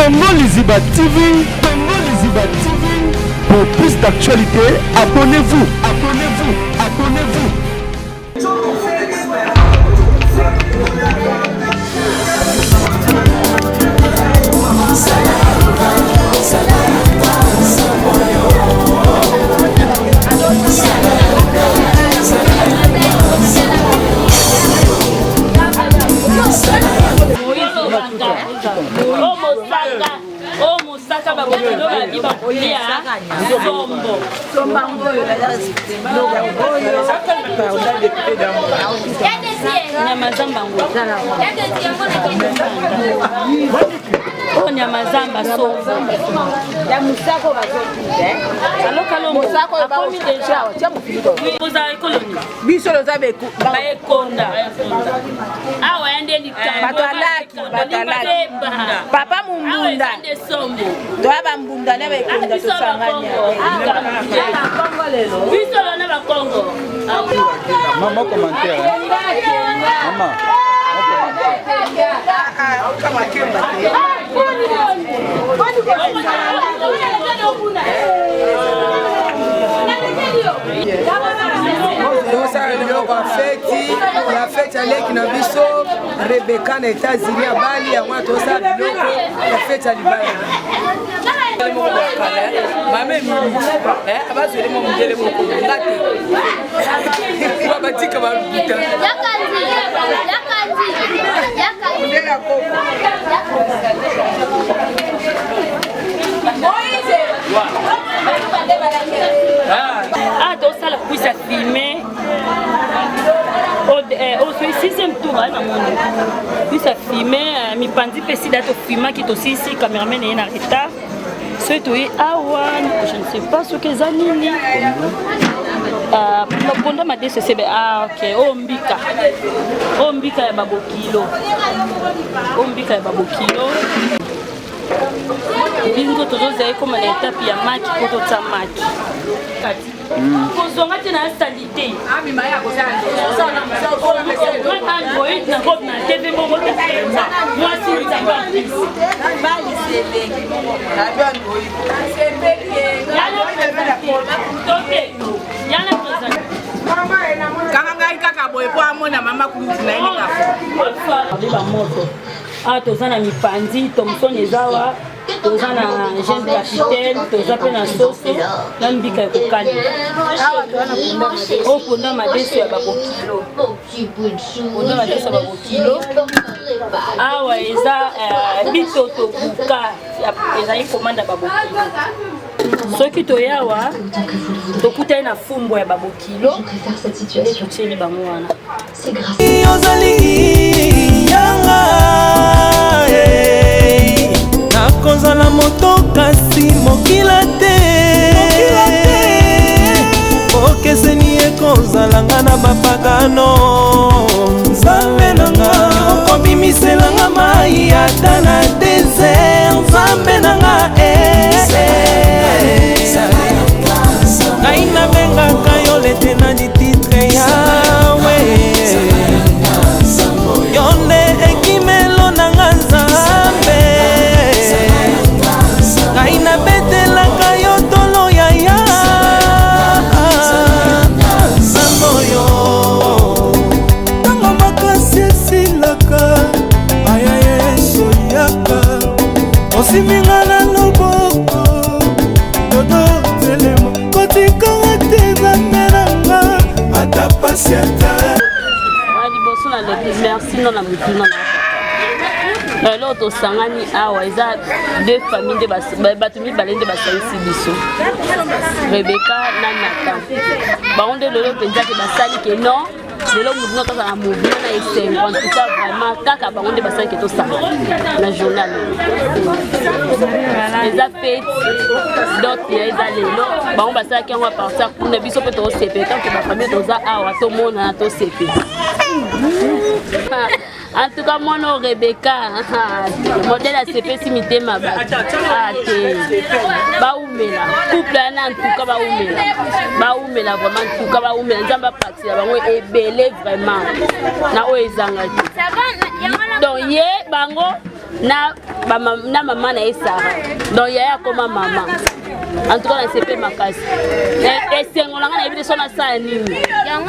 Congo Liziba TV. Congo Liziba TV. Pour plus d'actualités, abonnez-vous. Abonnez-vous. Abonnez-vous. Oh Mosaka babokilo babi bakolia sombo sombango nyama zambango oh nyama zamba sombo ya musako bazokuze alokalo musako bakomi deja tia mufilito boza ekoloni biso loza beku baekonda awa ende likamba batalaki papa mumbunda doa bambunda na bekonda tosanganya biso lona ba Congo maman commentaire maman la fête avec Nabiso, Rebecca aux États-Unis à Bali, à moi tout ça, la fête à Libye. Ah, donc ça la puisse filmer au 6e tour na monde puisse filmer mi pandi pesi date filmer qui aussi ici cameraman est en retard c'est tout awan je ne sais pas ce que ça nini pour ma DCCB ah OK ombika ya babokilo bingo tozozai comme na étape ya match poto tsa match kozonga te na stabilité Android na robe na TV bongo moi si tozana mipandi Thomson ezawa tozana jeune capitaine toza pe na soso na mbika ya kokali oponda madeso ya babokilo awa eza bitoto buka ezali komanda babokilo soki toyawa tokutani na fumbo ya babokilo tutieli bango wana nakozala moto kasi mokila te okeseni ekozalanga na bapagano nzambe nanga okobimiselanga mai ata na desert nzambe nanga ngai nabengaka yo lete na dititre yawe yo nde ekimelo nanga nzambe ngai nabetelaka yo tolo yaya nzambe oyo ntango makasi esilaka aya yesu yaka osiminga na loboko dodo telemo kotikanga te zangeranga ata pasi ata liboso na merci non na mutuna na lelo tosangani awa eza deux familles bato mibale nde basalisi biso Rebecca na Nathan bango nde lelo mpenza ke basali ke non lelo mouvement kaka na mouvement na esengo en tout cas vraiment kaka bango nde basali ke tosanga na journal eza fete donc eza lelo bango basalaki yango apartir kuna biso mpe tosepe tanke bafamille toza awa tomonana tosepe en tout cas mon Rebecca modèle a sepesi mitema ba baumela couple ana en tout cas baumela vraiment en tout cas baumela nzamba parti la bango ebele vraiment na o ezanga donc ye bango na maman na Sarah. Donc il y a comme maman. En tout cas, on s'est fait ma casse. Et c'est on a évité son ça nini. Donc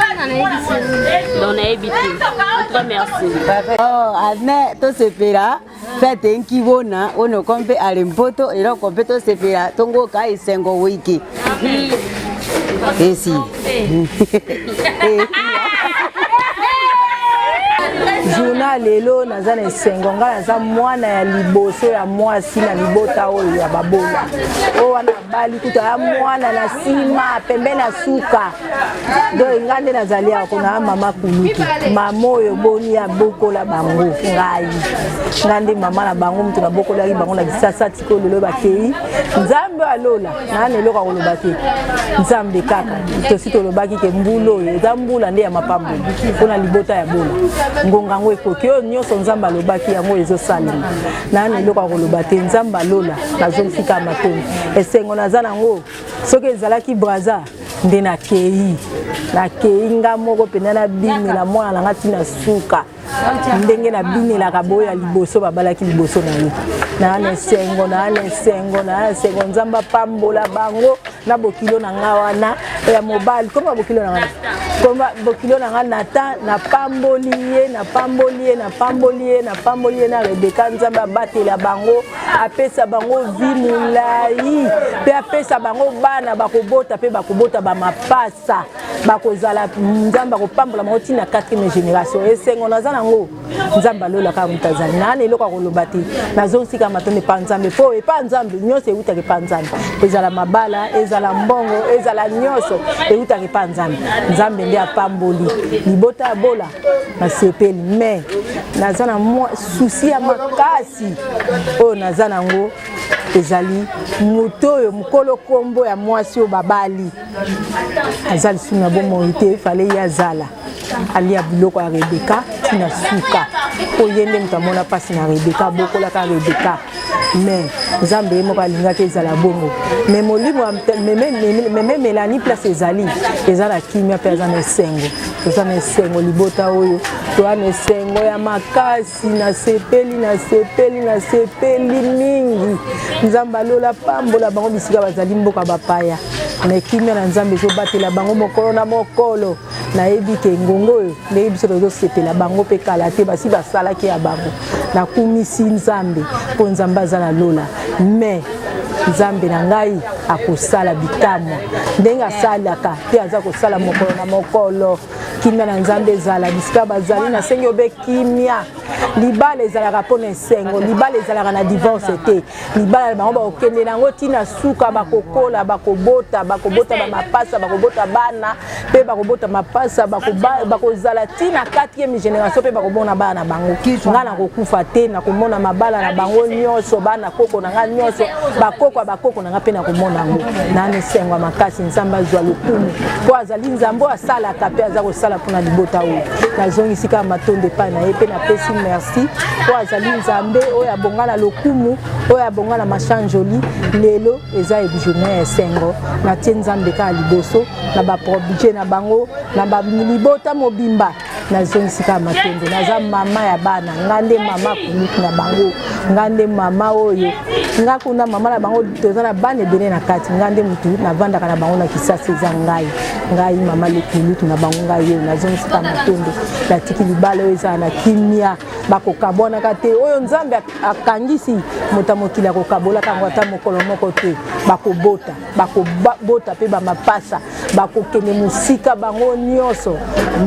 on a évité. En tout cas, merci. Oh, Adne, to se fera. Faites un kibona, on ne compte à l'impoto et on compte to se fera. Tongo kai sengo wiki. Et si. Journal lelo naza na sengo nga naza mwana ya liboso ya mwasi na libota oyo ya babola o wana bali kuta ya mwana na sima pembe na suka do ngande nazali ako na mama kuluki mama oyo boni ya bokola bango ngai ngande mama na bango mtu na bokola bango na bisasa tiko lelo bakei nzambe alola na lelo ka koloba te nzambe kaka to sito lobaki ke mbulo oyo nzambula nde ya mapambo kuna libota ya bola ngonga ngo ekoki oyo nyonso nzamba lobaki yango ezosalema nani eloko akoloba te nzamba lola nazofika matondo esengo naza nango soki ezalaki braza nde nakei nga moko pena na bimela mwana nanga ntina suka ndenge na binelaka boya liboso babalaki liboso na ye na esengo nzamba pambola bango na bokilo na nga wana ya mobali koma bokilo na nga koma bokilo na nga nata na pamboli ye na Rebeka nzamba abatela bango apesa bango vi mulai pe apesa bango bana bakobota pe bakobota bamapasa bakozala nzamba kopambola bango tina 4e génération esengo naza nango nzamba lola ka mutazali nani eloko akoloba te nazosika matonde pa nzambe po epa nzambe nyonso eutaki pa nzambe ezala mabala ezala mbongo ezala nyonso eutaki pa nzambe nde apamboli libota ya bola nasepeli me naza na susi ya makasi oyo naza nango ezali moto oyo mokolo kombo ya mwasi oyo babali azali suna na bomoi te fale ye azala alia biloko ya Rebeka tina suka oyende moto amona mpasi na Rebeka bokolaka Rebeka me nzambe ye moko alingaki ezala bongo me molimo meme Melanie place ezali eza na kimia mpe aza na esengo libota oyo toa na esengo ya makasi nasepeli mingi nzambe alola pambola bango bisika bazali mboka bapaya me kimia na nzambe ezobatela bango mokolo na mokolo nayebi ke ngongo oyo ndenge biso tozosepela bango mpe kala te basi basalaki ya bango nakumisi nzambe mpo nzambe aza na lola me nzambe na ngai akosala bikamwa ndenge asalaka te aza kosala mokolo na mokolo kimia na nzambe ezala bisika bazali nasengi obe kimia libala ezalaka mpona esengo libala ezalaka na divorce te libala bango bakokende nango ntina suka bakokola bakobota bamapasa bakobota bana mpe bakobota mapasa bakozala ntina 4e génération mpe bakobona bana na bango nga nakokufa te nakomona mabala na bango nyonso bana koko na nga nyonso bakoko na nga mpe nakomona yango nani esengo ya makasi nzambe azwa lokumu mpo azali nzambe oyo asalaka mpe aza kosala mpona libota oyo nazongisika matondo epai na ye mpe napesi merci po azali nzambe oyo abonga na lokumu oyo abonga na machanjoli lelo eza journée ya esengo natie nzambe kaka liboso na baprobije na bango na libota mobimba nazongisika matondo naza mama ya bana ngande mama kuluki na bango ngande mama oyo nga kuna mama na bango toza na bana ebele na kati ngande mutu navandaka na bango na kisasa eza ngai mama lekulutu na bango ngai oyo nazongisika matondo natiki libala oyo eza na kimia bakokabwanaka te oyo nzambe akangisi moto mokili akokabolaka yango ata mokolo moko te bakobota mpe bamapasa bakokende mosika bango nyonso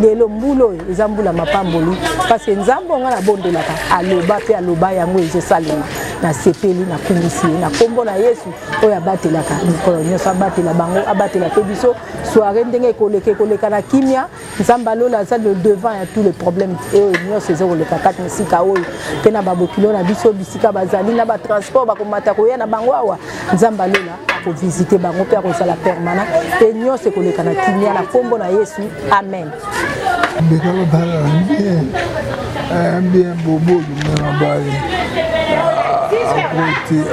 lelo mbula oyo eza mbula mapamboli parce nzambe onga nabondelaka aloba mpe aloba yango ezosalema nasepeli nakumisi na kombo na Yesu oyo abatelaka mikolo nyonso abatela bango abatela mpe biso soirée ndenge ekoleka na kimia nzambe alola aza le devant ya tous les problèmes oyo nyonso ezokoleka kati misika oyo mpe na babokilo na biso bisika bazali na batransport bakomata koya na bango awa nzambe alola akovisite bango mpe akozala permanent mpe nyonso ekoleka na kimia na kombo na Yesu amen. Bien bobo de mabali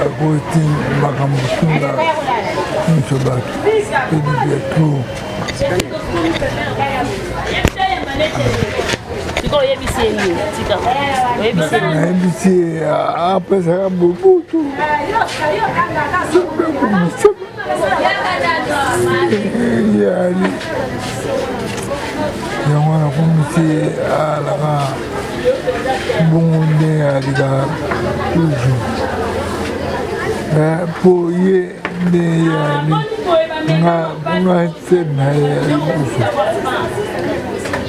akoti makambo tunda nyonso bato ebibiatro sikoyo oyebisi ye nini tika oyebisi ye nini nayebisi apesaka bobutu yani yango nakomisi alaka bongo nde alika toujours po ye nde yani nga sena ye kusu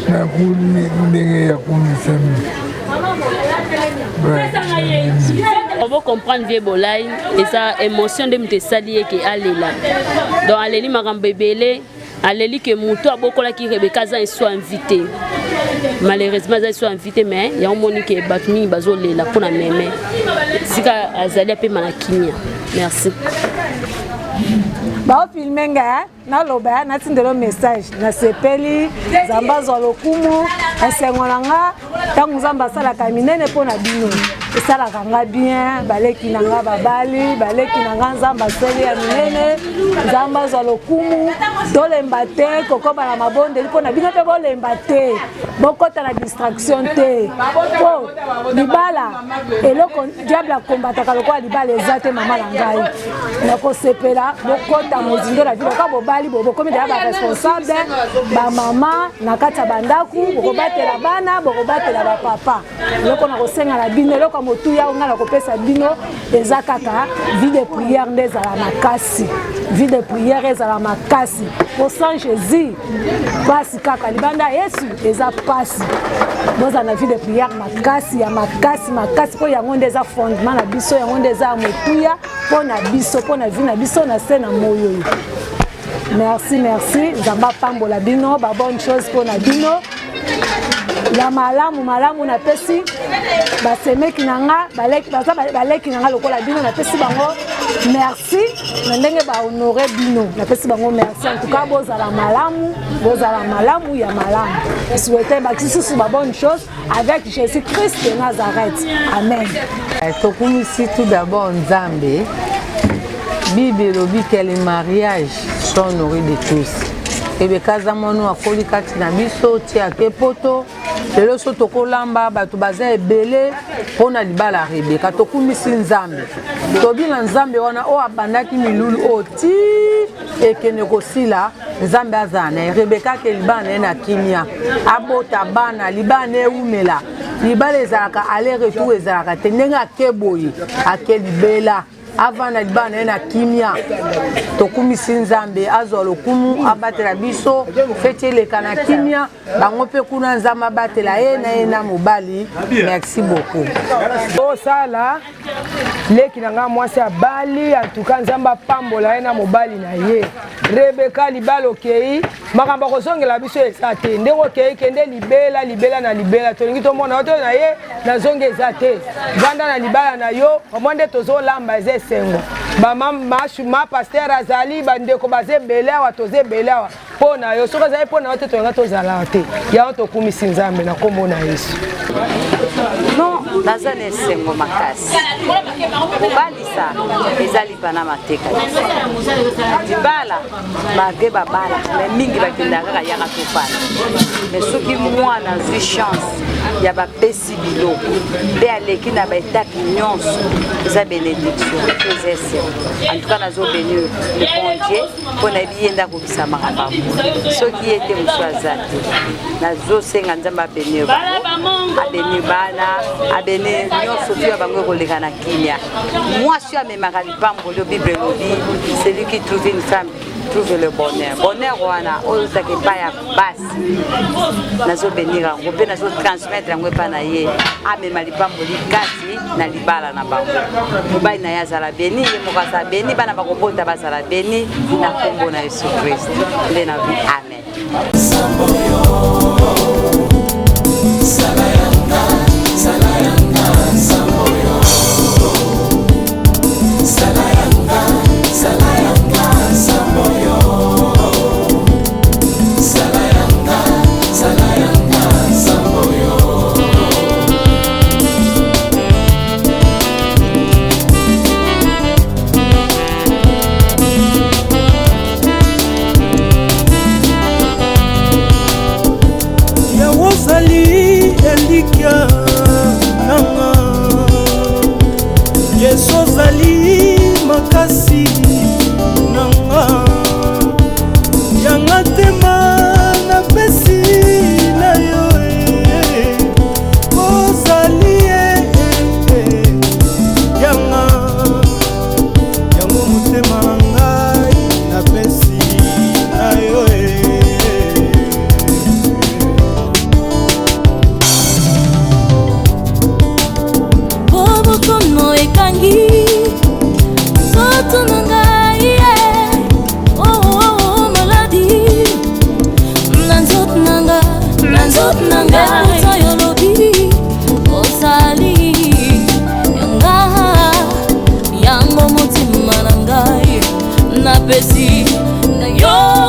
nakuni ndenge ya kumisami on va comprendre vieux bolai et ça émotion de me sali que alela donc aleli makambo ebele aleli que muto abokola ki Rebecca za soit invité malheureusement za soit invité mais ya omoni que batmi bazolela pona meme sika azali ape malakimia merci bao filmenga naloba natindelo message nasepeli zamba zwa lokumu esengolanga ntango nzambe asalaka minene mpo na bino esalaka nga bien baleki na nga babali baleki na nga nzambe aseli ya minene nzambe azwa lokumu tolemba te kokobala mabondeli mpo na bino mpe bolemba te bokota na distraction te po libala eloko diable akombataka lokola libala eza te mama na ngai nakosepela bokota mozindo na bino ka bobali bokomi deya baresponsable bamama na kati ya bandaku bokobatela bana bokobatela bapapa eloko nakosenga na bino eloko motuya nga nakopesa bino eza kaka vie de prière nde ezala makasi vie de prière ezala makasi po sans Jésus pasi kaka libanda Yesu eza pasi boza na vie de prière makasi ya makasi makasi po yango nde eza fondement na biso yango nde eza motuya po na biso po na vie na biso na se na moyo. Merci, merci. Nzamba pambola bino, ba bonne chose pour na bino. Ya malamu na pesi ba semeki nanga baleki nanga lokola bino na pesi bango merci na ndenge ba honorer bino na pesi bango merci en tout cas bozala malamu ya malamu souhaiter ba kisusu ba bonne chose avec Jésus Christ de Nazareth. Amen. Tokumisi tout d'abord Nzambe. Bible lobi que les mariages sont nourris de tous. Rebecca zamono akoli kati na biso tia ke poto lelo so tokolamba bato baza ebele pona libala Rebecca tokumisi Nzambe tobina Nzambe wana o abandaki milulu oti ekene kosila Nzambe azana Rebecca ke libana na kimia abota bana libana eumela libala ezalaka aller retour ezalaka tendenga keboyi akelibela avant na libana na kimia tokumisi Nzambe azwa lokumu abatela biso fete leka na kimia bango pe kuna Nzambe abatela ye na mobali. Merci beaucoup. Osala leki na nga mwasi ya bali en tout cas Nzambe pambola ye na mobali na ye Rebecca libalo kei makambo kozongela biso esate ndeko kei kende libela na libela tolingi tomona oto na ye na zonge esate vanda na libala na yo omonde tozo lamba eze sengo ma pasteur azali bandeko baze belawa toze belawa pona yo soka zai pona ote tonga tozala te ya tokumisi Nzambe na kombo na Yesu. Non, nazane sengo makasi obalisa ezali bana mateka libala bage babala mais mingi bakendaka kaka yaka tofana mais soki mwana zwi chance ya bapesi biloko mpe aleki na baetape nyonso eza bénédiction ezese en tout cas nazobénir le bon Dieu mpo na yebi ye nde akokisa makambo soki ye te mosu aza te nazosenga Nzambe abénir bango abénir bana abénir nyonso tu ya bango ekoleka na kimia mwasi oyo amemaka lipamboli Bible elobi celui qui trouve une femme trouve le bonheur wana oyo ozaki epai ya basi nazobénir yango mpe nazotransmettre yango epai na ye amema lipamboli kasi na libala na bango mobali na ye azala beni ye moko azala beni bana bakobota bazala beni na kombo na Yesu Kristo nde na vi amen. ozali makasi nanga yanga tema napesi na yo ozali yanga yango motema na ngai napesi na yo bobokono ekangi nzoto na ngai maladi na nzoto na ngai buta yo lobi ozali yanga yango motima na ngai napesi na yo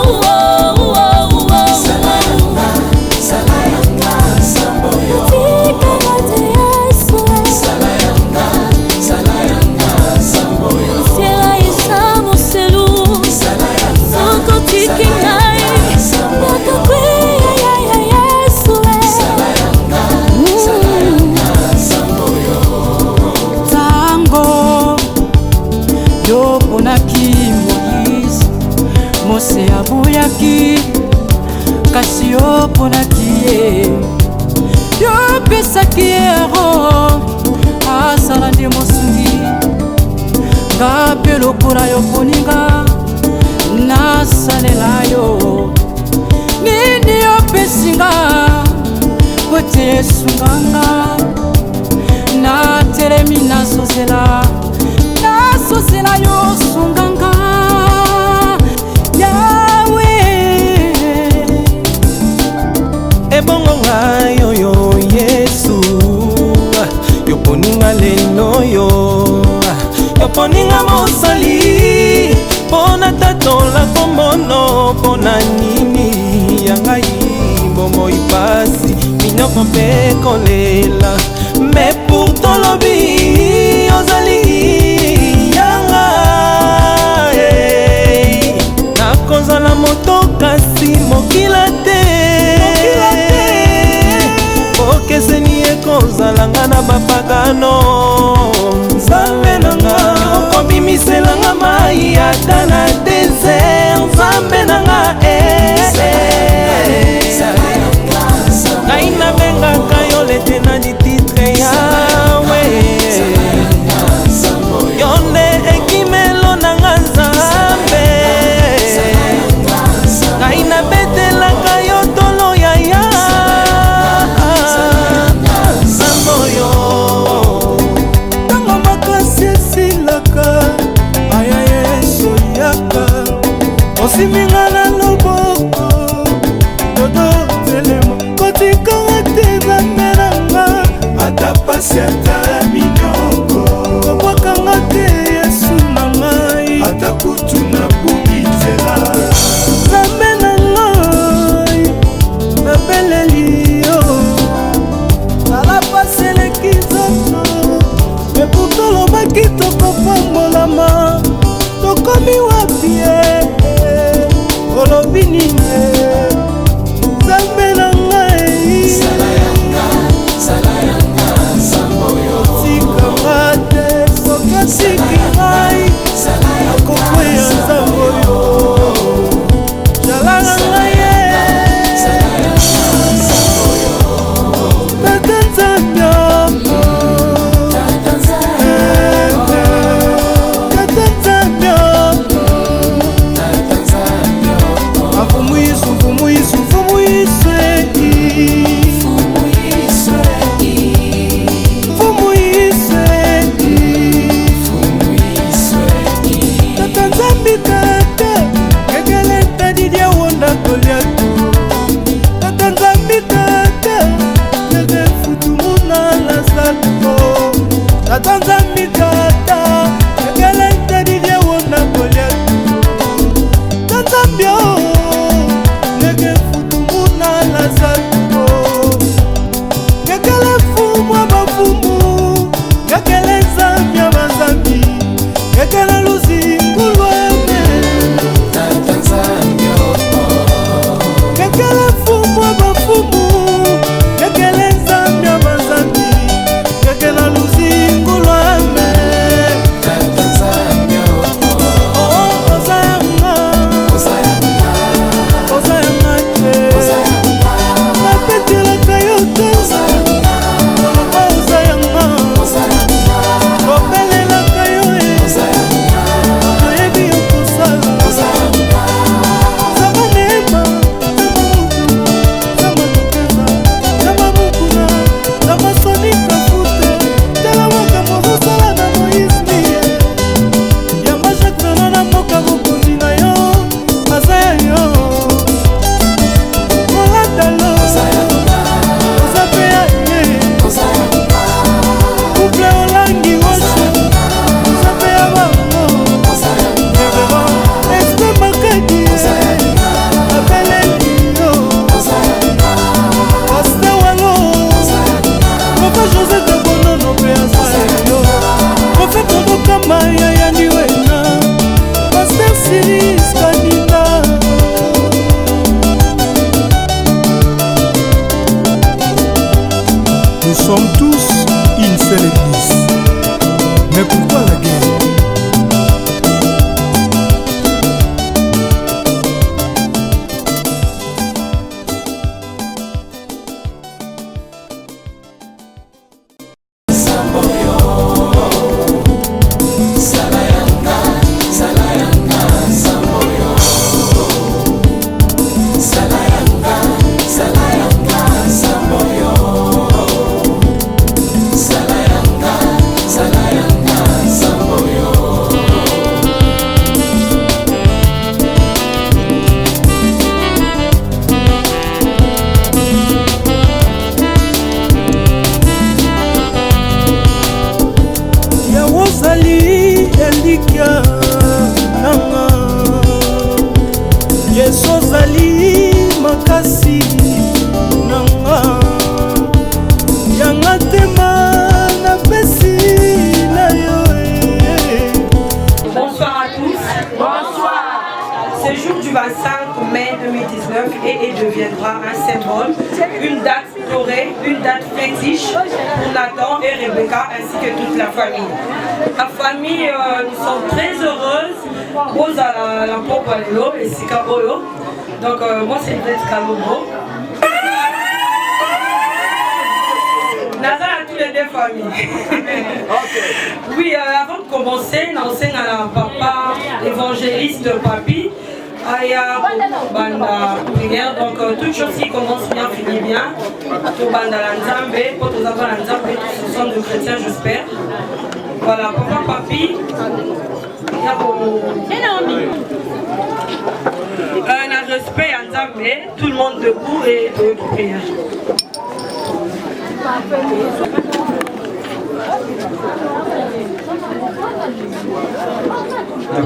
mose aboyaki kasi yo ponaki ye yo pesaki ero asala nde mosungi nga mpe lokola yo poninga nasalela yo nini yopesinga kote esunganga natelemi nasozela yo sunganga yawe ebongo ngai oyo yesu yoponinga lelo yoponinga mosali mpona tatola kombono mpona nini ya ngai bomoi pasi minoko mpe kolela me pourtant lobi ozali yanga nakozala moto kasi mokila te okeseni ekozalanga na bapagano nzambe nanga okobimiselanga mai ata na desert nzambe nanga ngai nabengaka yo lete na dititre yawe yo nde ekimelo nanga nzambe ngai nabetelaka yo tolo yaya nzambe oyo ntango makasi esilaka aya yesu yaka osiminga na loboko dodo telemo kotikanga te zandelanga ata pasi ata minoko kobwakanga te yesu na ngai ata kutu na bungitela nzambe na ngai nabeleli yo tala pasi eleki nzoto me pourtolobaki tokopambolama tokomi wapie olobi nini nzambe na ngai tikanga te soki asiki ngai akokweya nzambe oyo jalanga ngai tata nzambe tata nzambe Francis Kanina. Nous sommes tous une seule église. Mais pourquoi la guerre? Et deviendra un symbole, une date dorée, une date fétiche pour Nathan et Rebecca ainsi que toute la famille. La famille, nous sommes très heureuses. Rose à la pompe à l'élo et Sika Olo. Donc moi c'est Yvette Kalobo. Nazar à tous les deux familles. Oui, avant de commencer, nous enseigne à la papa évangéliste Papi. Aya banda prière, donc toute chose qui commence bien finit bien. Tout banda la nzambe, pour tous avoir la nzambe, tous sont de chrétiens j'espère. Voilà, papa papi. Un respect à nzambe, tout le monde debout et de prière.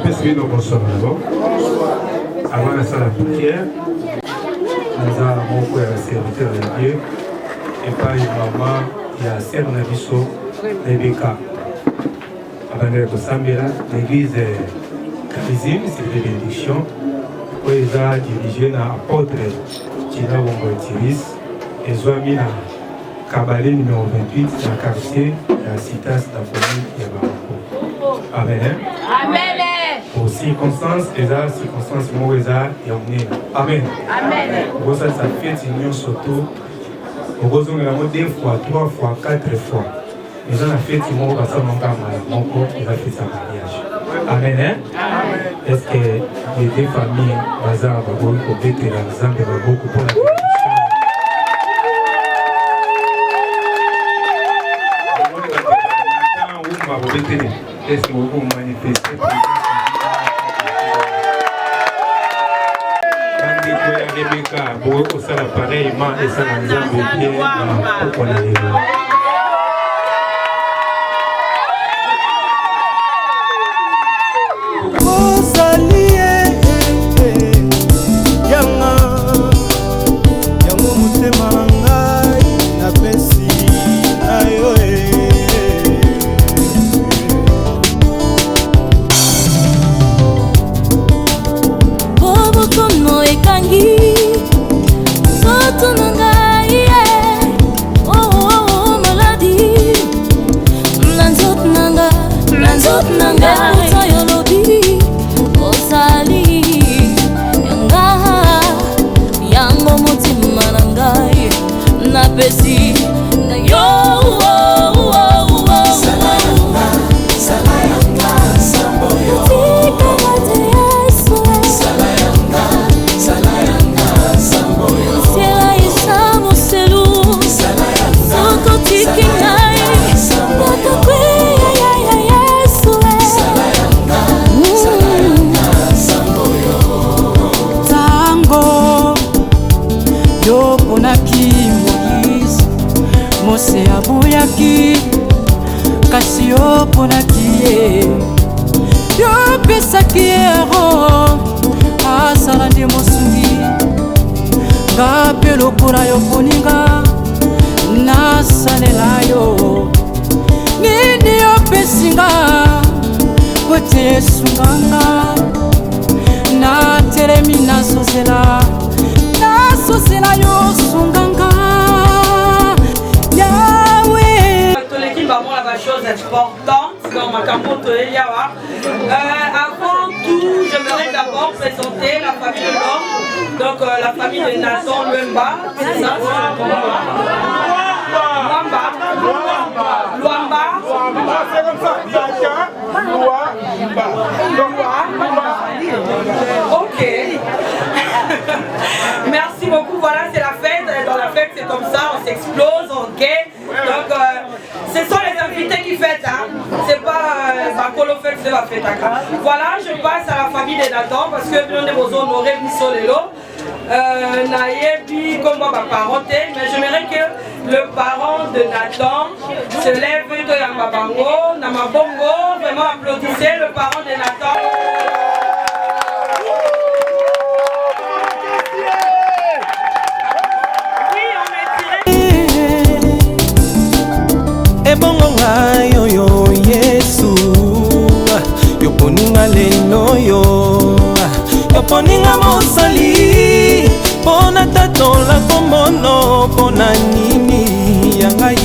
Merci de bonsoir d'abord. Avant la salle de prière, nous avons beaucoup de serviteurs de Dieu et pas une maman qui a servi la biso Rebecca. Avant de Sambela, l'église Karizim, c'est des bénédictions. Où ils ont dirigé l'apôtre Tina Wongo-Tiris et ils ont mis la Kabbalé numéro 28 dans le quartier de la citas de la famille Yabaroko. Amen. Amen. Pour circonstances, les circonstances mauvaises, Amen. Amen. Vous ça fait une surtout. Vous avez deux fois, 3 fois, 4 fois. Mais on a fait une mot parce que mon corps il a fait sa mariage. Amen. Est-ce que les deux familles, Bazar, Babou, Kobete, Ramzam, Babou, pour la est-ce que vous pouvez manifester? Rebecca, beaucoup ça pareillement et ça nous a bien pour la natelemi nasosela yo sunganga Yawe. Toleki bango la ba chose importante dans ma campagne Yawa. Avant tout, j'aimerais d'abord présenter la famille de l'homme, donc la famille de Nathan Luamba, c'est ça? Luamba, c'est comme ça. Ok. Merci beaucoup. Voilà, c'est la fête. Dans la fête, c'est comme ça. On s'explose, on gay. Donc, ce sont les invités qui fêtent. Hein. C'est pas Bakolo fête, c'est la fête. Voilà, je passe à la famille de Nathan parce que nous devons honorer Missolelo. Nayebi comme ma parenté, mais j'aimerais que le parent de Nathan se lève de Yamabango, Namabongo, vraiment applaudissez le parent de Nathan. Ebongo ngayo yo Yesu yoponinga lelo yo yoponinga mosali pona tatola komono pona nini yangai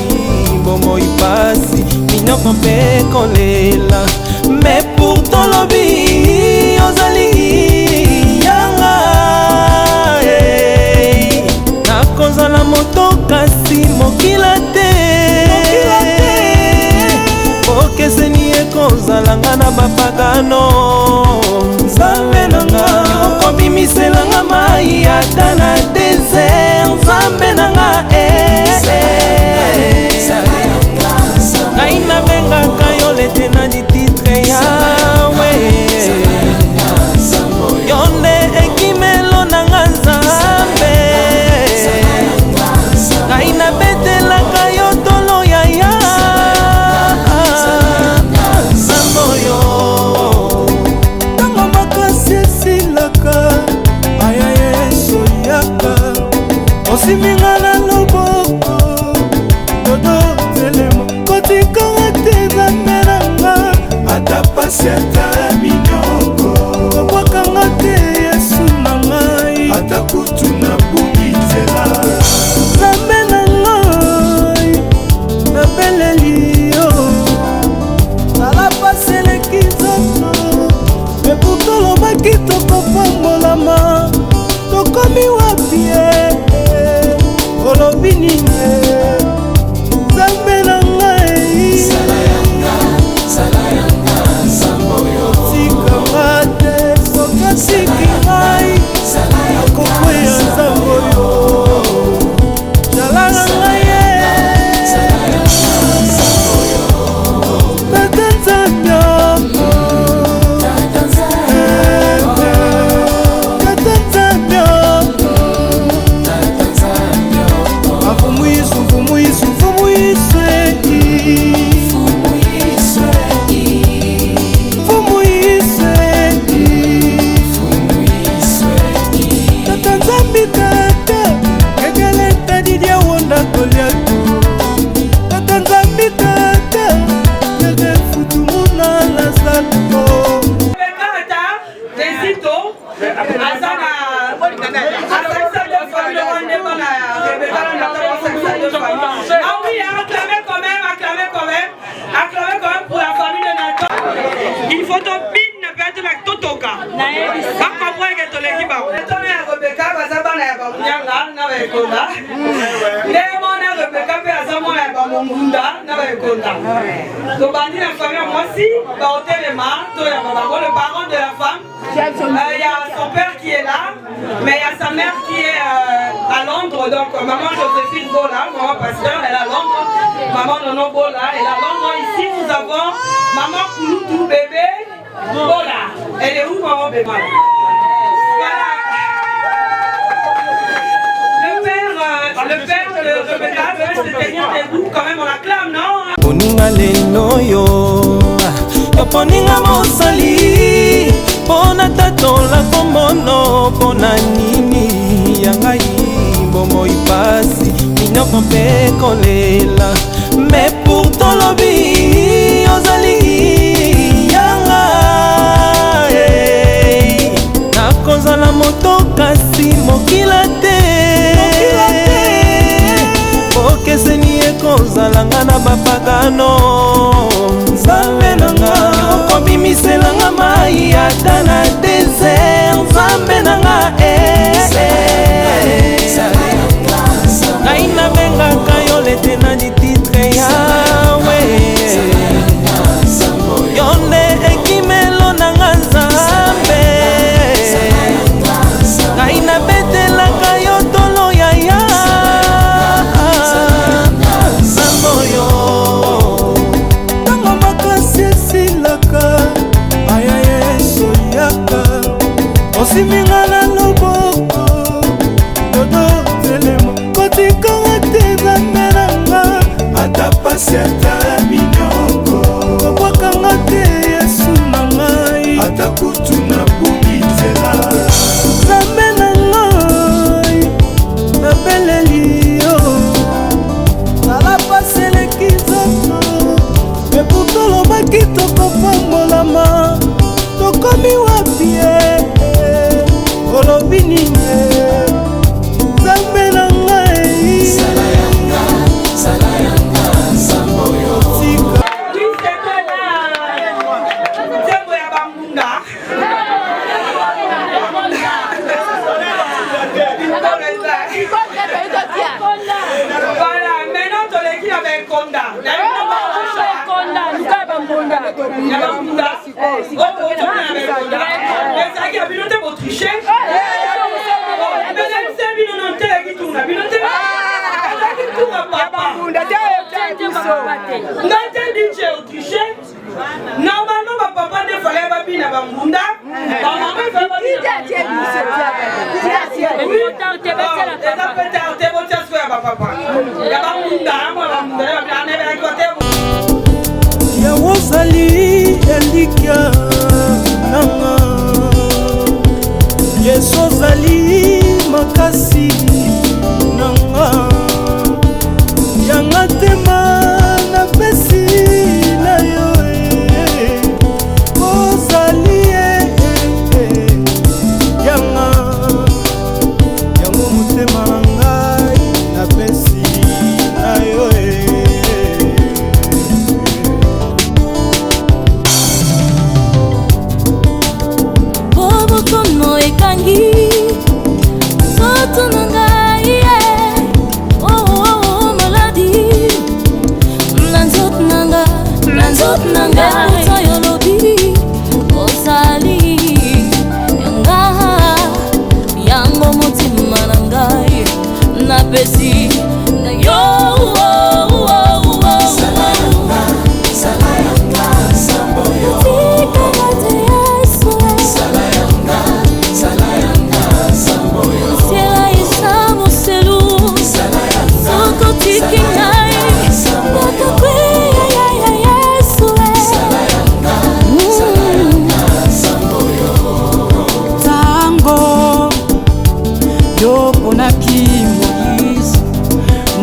bomo ipasi minoko mpe kolela mais pourtant lobi ozali yanga nakozala moto kasi mokila te okeseni ekozalanga na bapagano nzambe nanga okobimiselanga mai ata na desert nzambe nanga ngai nabengaka yo lete na dititre yawe yo nde ekimelo nanga nzambe ngai nabetelaka yo tolo yaya ntango makasi esilaka aya yesu yaka osiminga na loboko dodo telemo kotikanga te zameranga ata pasi ata minoko kobwakanga te yesu na ngai ata kutu na bungitela zambe na ngai nabeleli yo sala paseleki nzoto me pourtolobaki tokopambolama tokomi wapie olobi nini nzambe na ngai tikanga te sokasiki ngai akokweya nzambe oyo jalanga ngai il faut donc bien ne perdre la totoka. Papa moi que to leki ba. Tone ya Rebecca baza bana ya ba munyanga na ba ekonda. Ndemo na Rebecca pe azamo ya ba mungunda na ba ekonda. To bandi na famille moi si ba hotelema to ya baba le parent de la femme. Il y a son père qui est là, mais il y a sa mère qui est à Londres. Donc maman Joséphine Bola, maman pasteur, elle est à Londres. Maman Nono Bola, elle est à Londres. Ici nous avons maman Kouloutou bébé Bola. Elle est où maman bébé? Voilà. Le père de Rebecca veut se tenir debout, quand même on l'acclame, non? Poninga lelo yo, yo poninga mosali, pona tatola komono, pona nini yangai bomo ipasi, minoko mpe kolela, mais pourtant lobi ozali yanga, nakozala osiminga na loboko dodo telemo kotikanga te nzambe nanga ata pasi ata minoko kobwakanga te yesu na ngai ata kutu na bungi nzela nzambe na ngai nabeleli yo nala pasi eleki nzoto me putolobaki tokopambolama tokomi wapie olobi nini nzambe na ngai sala yanga nzambo yo tika nzembo ya bambunda voilà maintenant toleki na benkonda ezalaki ya bino te botriche ezalaki bino nonteleki tuna bino te ezalaki tuna papa nga te dinje otriche normalement bapapa nde fale babina bambunda bamama efale babina eza pete arte botia siko ya bapapa ya bambunda amwa bambunda anebelaki kote yawo ozali elikya nanga yesu ozali makasi nanga yanga tema napesi na yo ozali yanga yango motema na ngai napesi na yo bobokono ekangi nzoto na ngai maladi na nzoto na ngai oyo lobi ozali yanga yango motima na ngai napesi na yo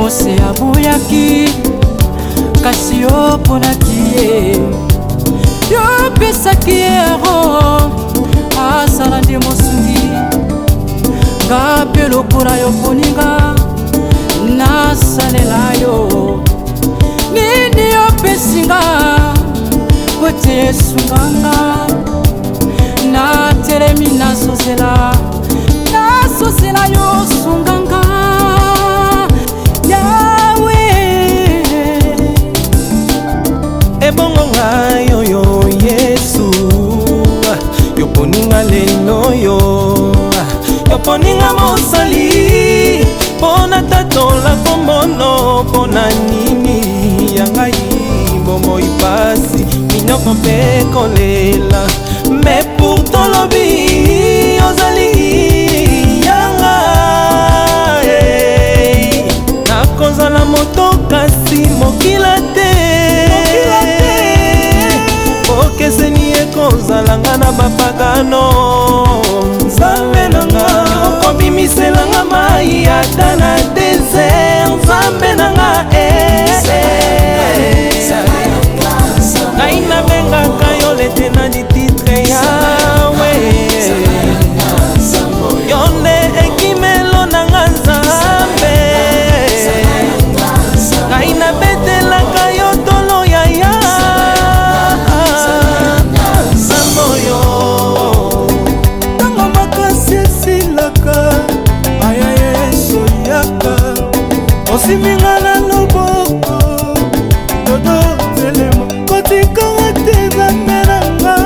mose aboyaki kasi yo mponaki ye yo opesaki ero asala nde mosungi nga mpe lokola yo poninga nasalela yo nini opesinga kote esunganga natelemi nasosela yo sunganga ebongo ngai oyo yesu yoponinga lelo yo yoponinga mosali mpona tatola kombono mpona nini ya ngai bomoi pasi minoko mpe kolela me pourtant lobi ozali yanga nakozala moto kasi mokila te okeseni ekozalanga na bapagano nzambe nanga okobimiselanga mai ata na desert nzambe nanga ngai nabengaka yo lete na lititre yawe yo nde ekimelo nanga nzambe ngai nabetelaka yo tolo yaya samboyo ntango makasi esilaka aya yesu yaka osiminga na loboko dodo telemo kotikanga te nzambe nanga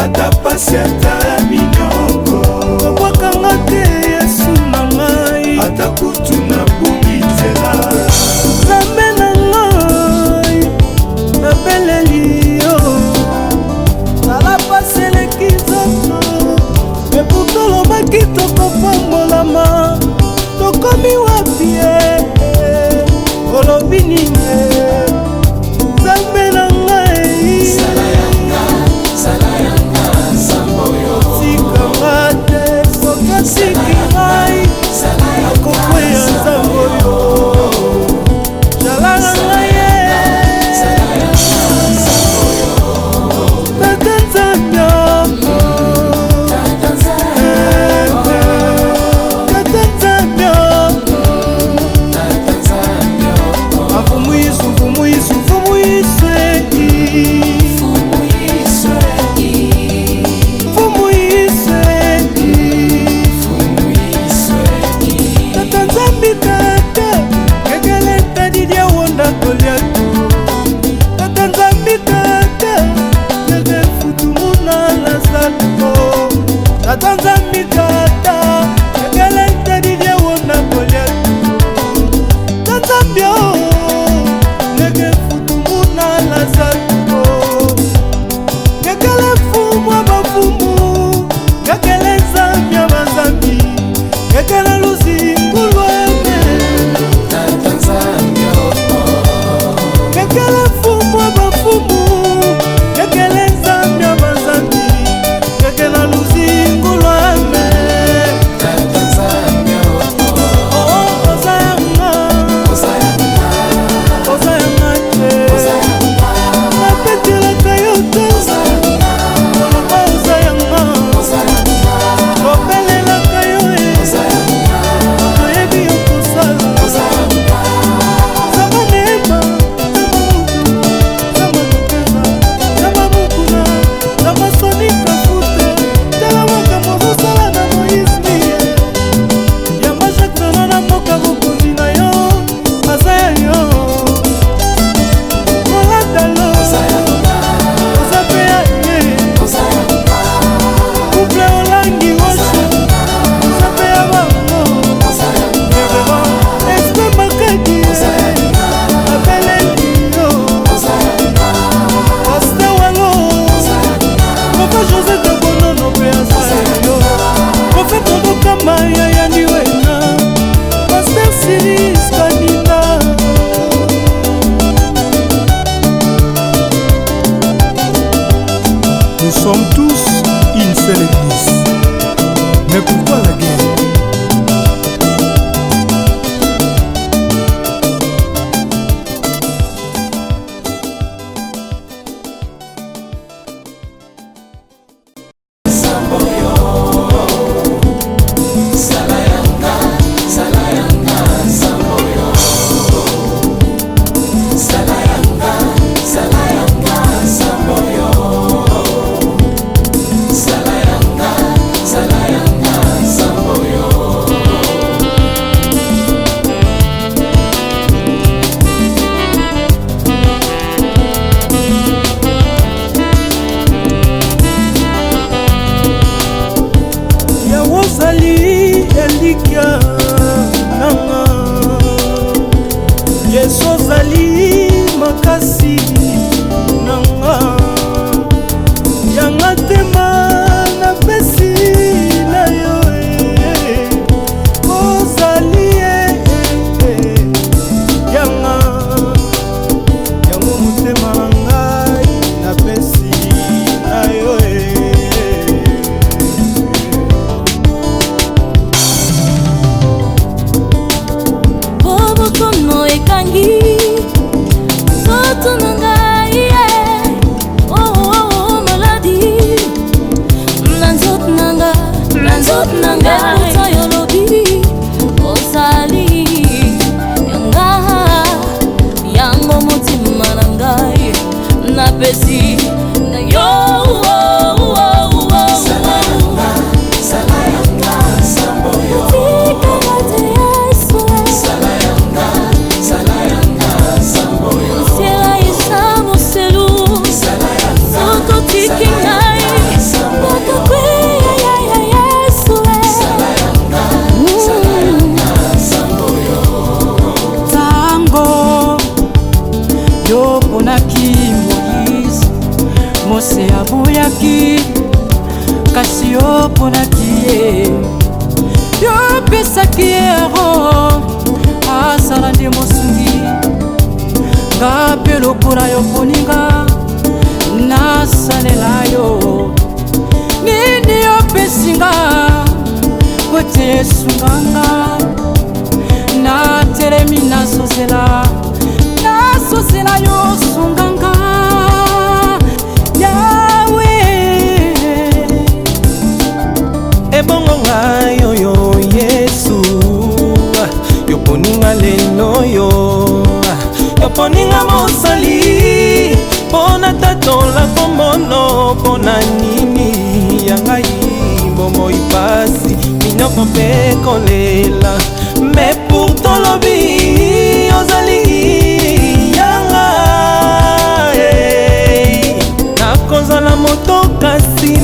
ata pasi ata minoko kobwakanga te yesu na ngai ata kutu na bungi nzela nzambe na ngai nabeleli yo nala pasi eleki nzoto me putolobaki Lazaro Tata Nzambi tata Ekelente Didier wona Goliath Tata Mbio Nege futumuna Lazaro Ekele fumu abafumu Ekele Nzambi abazambi Ekele luzi ngulweme Tata Nzambi Ekele fumu abafumu Ekele Nzambi abazambi Ekele luzi ngulweme Tata Nzambi Ozayanga Ozayanga Napetela kayote Ozayanga Obelela kayoe Oyebi yokosala Zamanema Zamanukeza Zamamukuna Zamasonika fute Telamaka mozosala na Moïse Yamba Jacques na moka mokonzi na yo Azaya yo Moladalo Ozapea ye Couple olangi washo Ozapea bango Espe makadi Abele liyo Aste walo Papa José de Bonono pe azaya yo Profete Ndokama ya yandiwena Pasteur Siris Kanina Nous sommes tous une seule église. Mais pourquoi la guerre? Yawozali elikia nanga Yesu ozali makasi nanga Yanga tema na pesi na yo Ozali Yanga Yango motema ngai na pesi na yo Bobokono ekangi Soto na ngai Oh oh oh maladi Na nzoto na ngai Ekuta yolobi Osali Yanga Yango motima na ngai Na pesi Na yo Salayanga Samboyo Tikamate Yesu Salayanga Samboyo Sela isamo selu Soko tiki ngai Bakakwe ya Yesu Salayanga Samboyo Tango yoponaki Moïse Mose aboyaki kasi yoponaki ye yopesaki ye Aron asala nde mosungi nga mpe lokola yoponinga nasalela yo nini yopesinga kote esunganga natelemi nasozela yo sunganga Yawe ebongo ngai oyo Yesu yoponinga lelo yo yoponinga mosali mpona tatola kombono mpona nini ya ngai bomoi pasi minoko mpe kolela me pourtant lobi ozali yanga nakozala moto kasi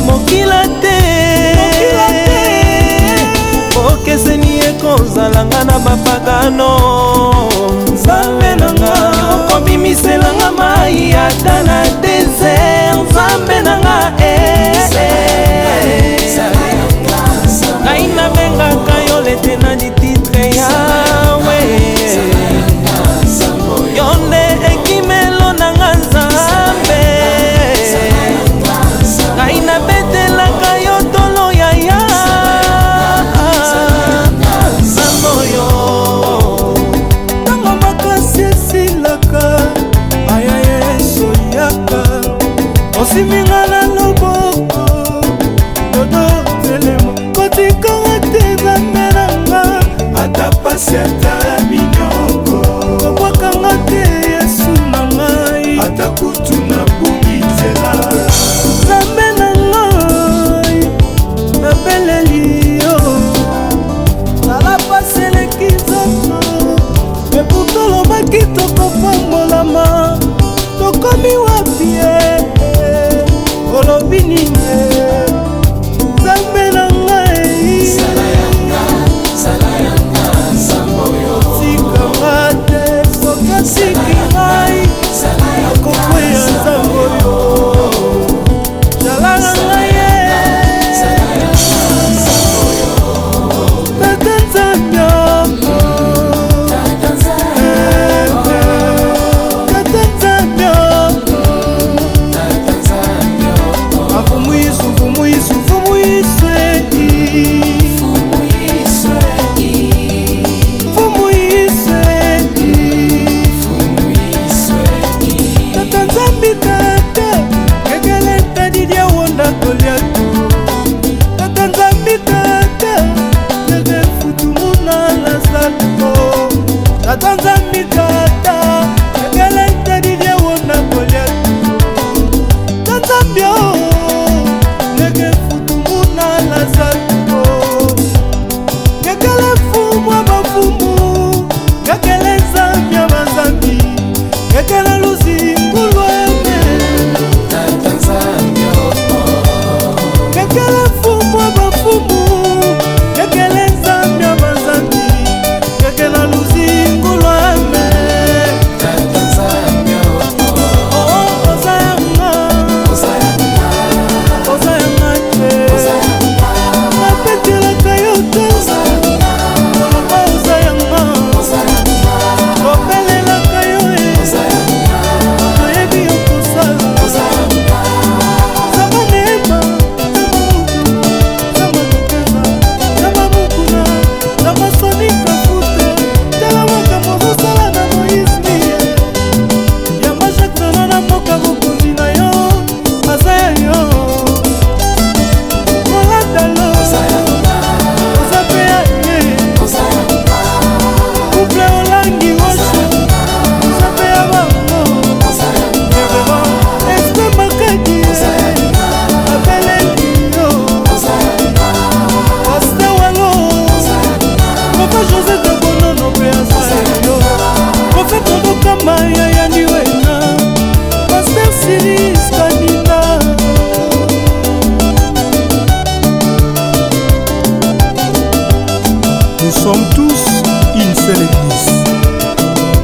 sommes tous une seule église.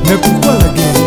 Mais pourquoi la guerre?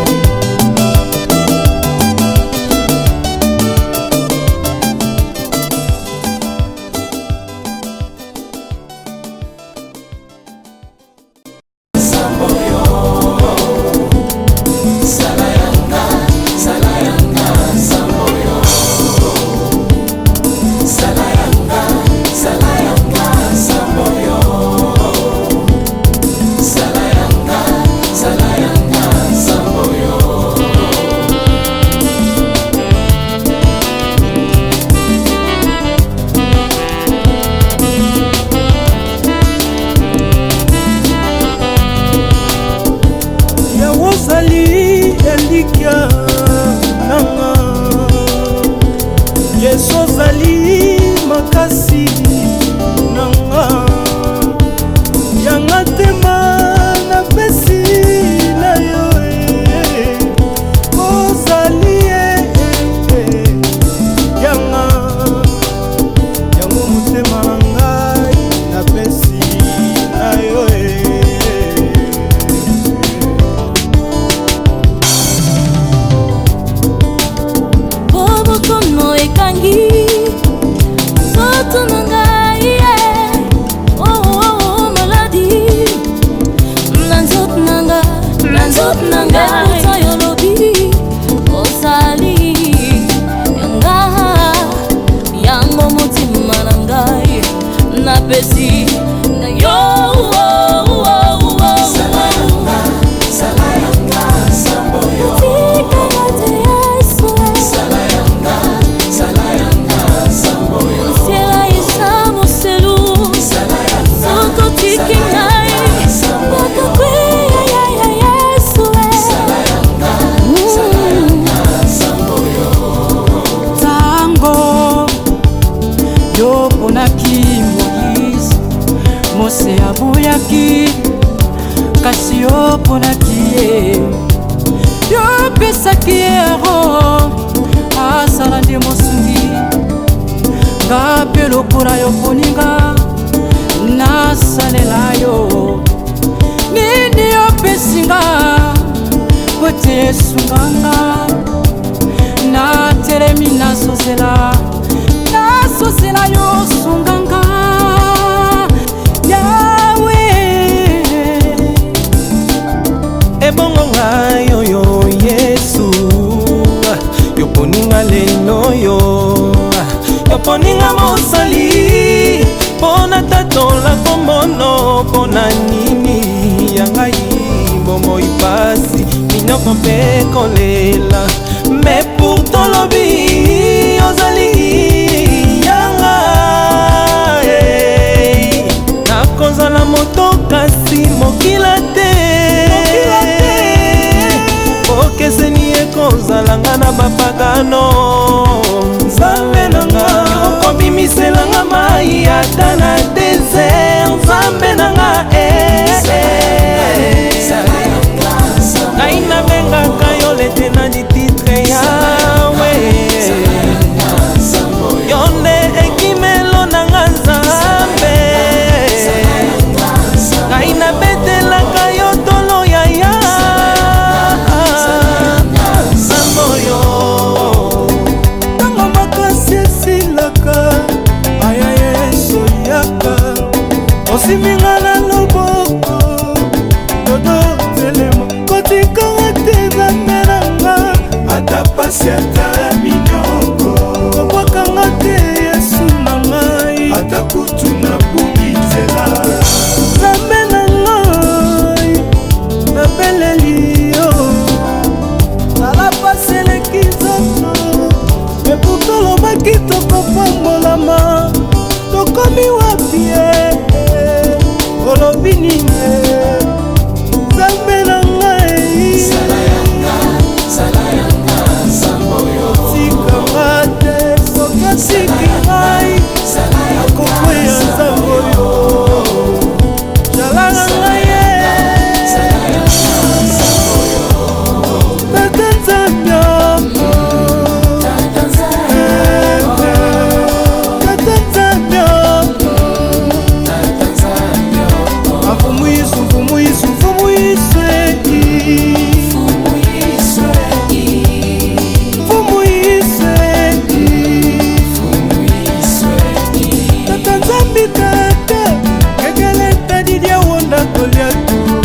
tatanzambikata kekele tadidia wonda koliatu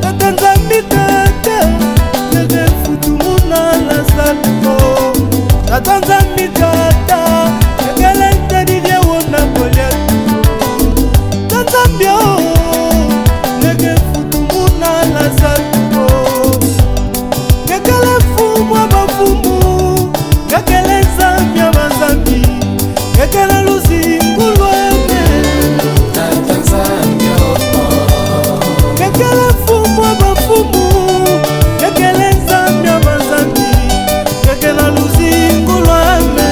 tatanzambikata keke futumuna la salto tatanzambikata kekele tadidia wonda koliatu tanzambio keke futumuna la salto kekele fumwa bafumu kekele zambia bazambi kekele luzingulweme kekele fumwa bafumu kekele zambia bazambi kekele luzingulweme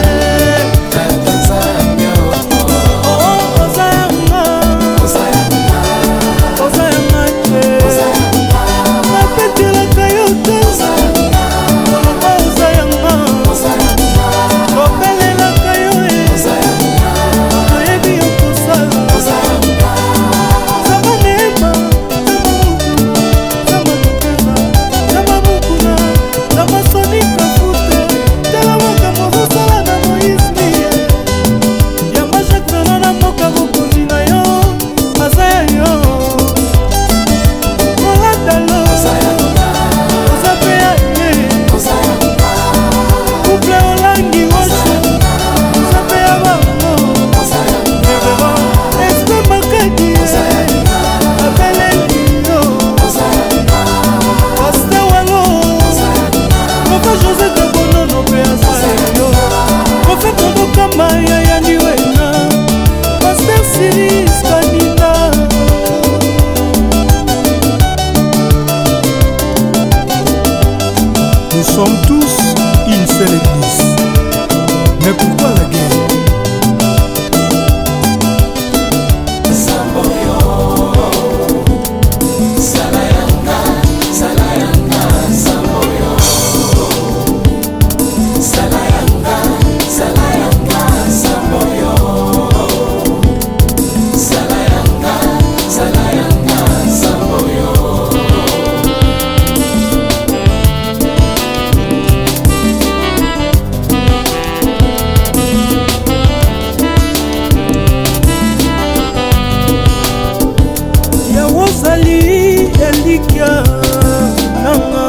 Nous sommes tous une seule église. Mais pourquoi la guerre? elikya nanga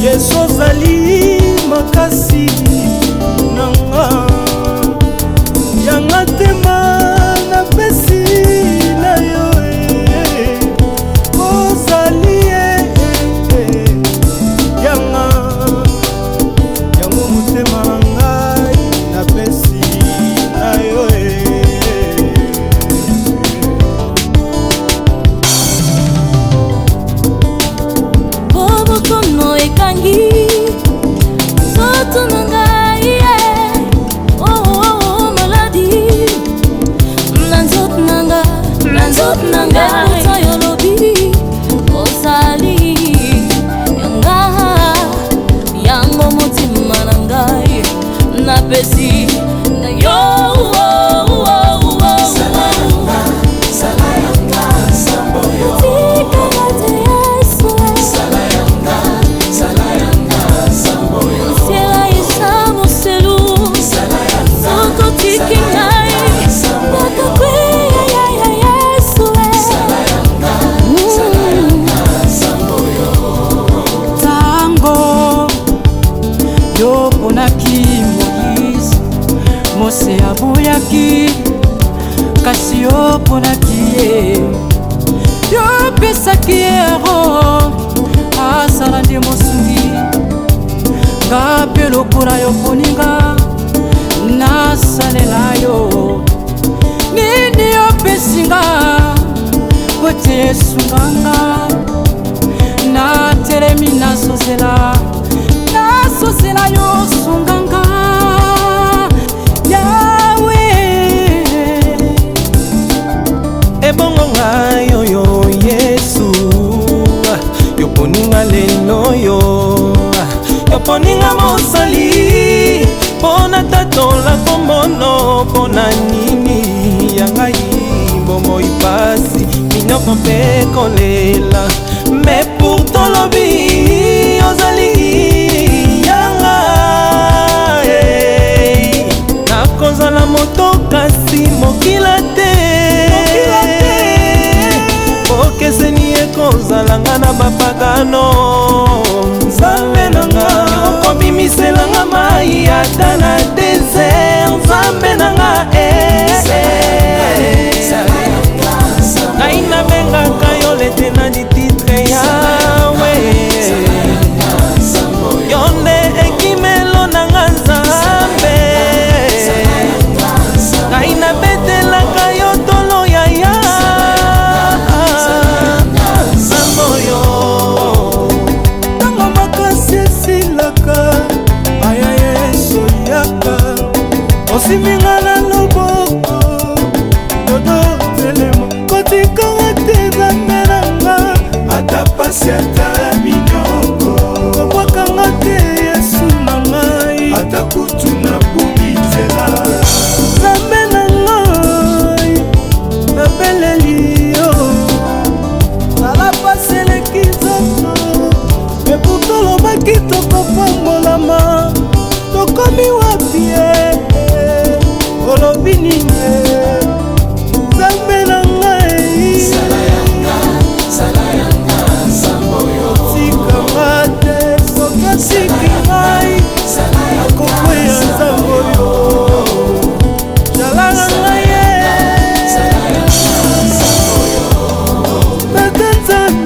yesu ozali makasi nanga yanga tema napesi na yo ozali yanga yango motema na ngai napesi na yo bobokono ekangi nzoto na ngai maladi na nzoto na ngai ekuta yolobi ozali yanga yango motima na ngai napesi na yo mose aboyaki kasi oponaki ye yopesaki ero asala nde mosungi nga mpe lokola yoponinga nasalela yo nini yopesinga kote esunganga natelemi nasozela yo sunganga ebongo ngai oyo yesu yoponinga lelo yo yoponinga mosali mpona tatola kombono mpona nini ya ngai bomoi pasi minoko mpe kolela me pourtant lobi ozali yanga nakonza kozala moto kasi mokila te okeseni ekozalanga na bapagano nzambe nanga okobimiselanga mai ata na desert nzambe nanga ngai nabengaka yo lete na dititre yawe yo nde ekimelo nanga nzambe ngai nabetelaka yo tolo yaya nzambe oyo ntango makasi esilaka aya yesu yaka osiminga na loboko dodo telemo kotikanga te zandelanga ata pasi ata minoko kobwakanga te yesu na ngai ata kutu na bumitela nzambe na ngai nabeleli yo zala pasi eleki nzoto eputolobaki tokopambolama tokomi wapie olobi nini nzambe na ngai otikanga te soki atiki ngai akokweya nzambe oyo jalanga ngai tata nzambe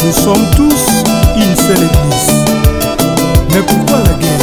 Nous sommes tous une seule église. Mais pourquoi la guerre?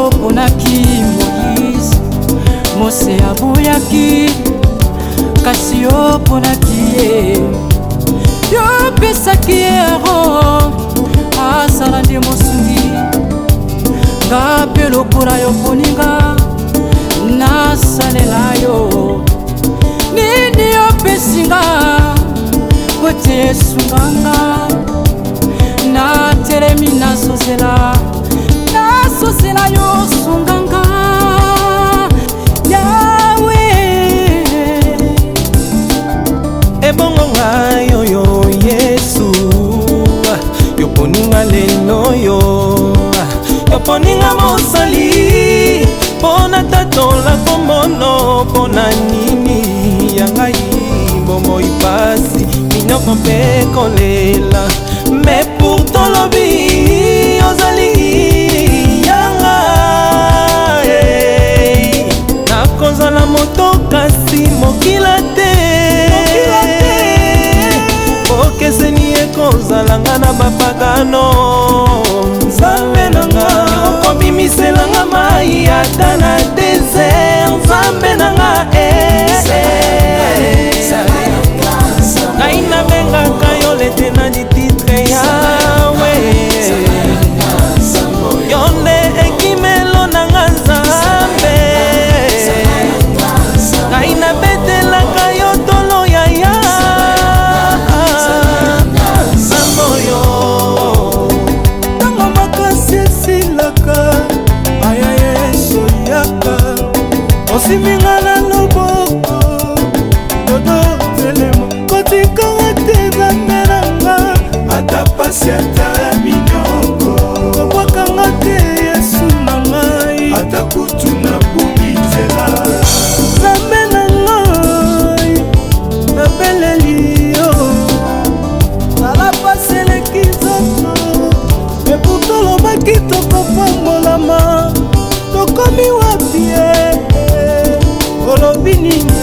oponaki Moïse, Mose aboyaki, kasi oponaki ye. Yo pesaki ye Aaron, asala nde mosungi. Nga mpe lokola yo poninga, nasalela yo. Nini opesinga, kote esunganga. Natelemi nasosela, nasosela yo sunganga. Yahweh ebongo ngai oyo Yesu, yoponinga lelo yo, yoponinga mosali, pona tatola komono, pona nini ya ngai bomoi pasi, minoko mpe kolela. Mais pourtant lobi ozali yanga, nakozala moto kasi mokila te, okeseni ekozalanga na bapagano. Nzambe nanga okobimiselanga mai ata na desert. Nzambe nanga ngai nabengaka yo lete na dititre yawe, yo nde ekimelo nanga Nzambe. Ngai nabetelaka yo tolo yaya Nzambe oyo. Ntango makasi esilaka aya Yesu yaka, osiminga na loboko dodo telemo, kotikanga te bandelanga ata pasi ata minoko, kobwakanga te Yesu na ngai ata kutu na bungi nzela. Nzambe na ngai nabeleli yo, sala pasi eleki nzoto, me pourtant lobaki tokopambolama, tokomi wapi ye, olobi nini?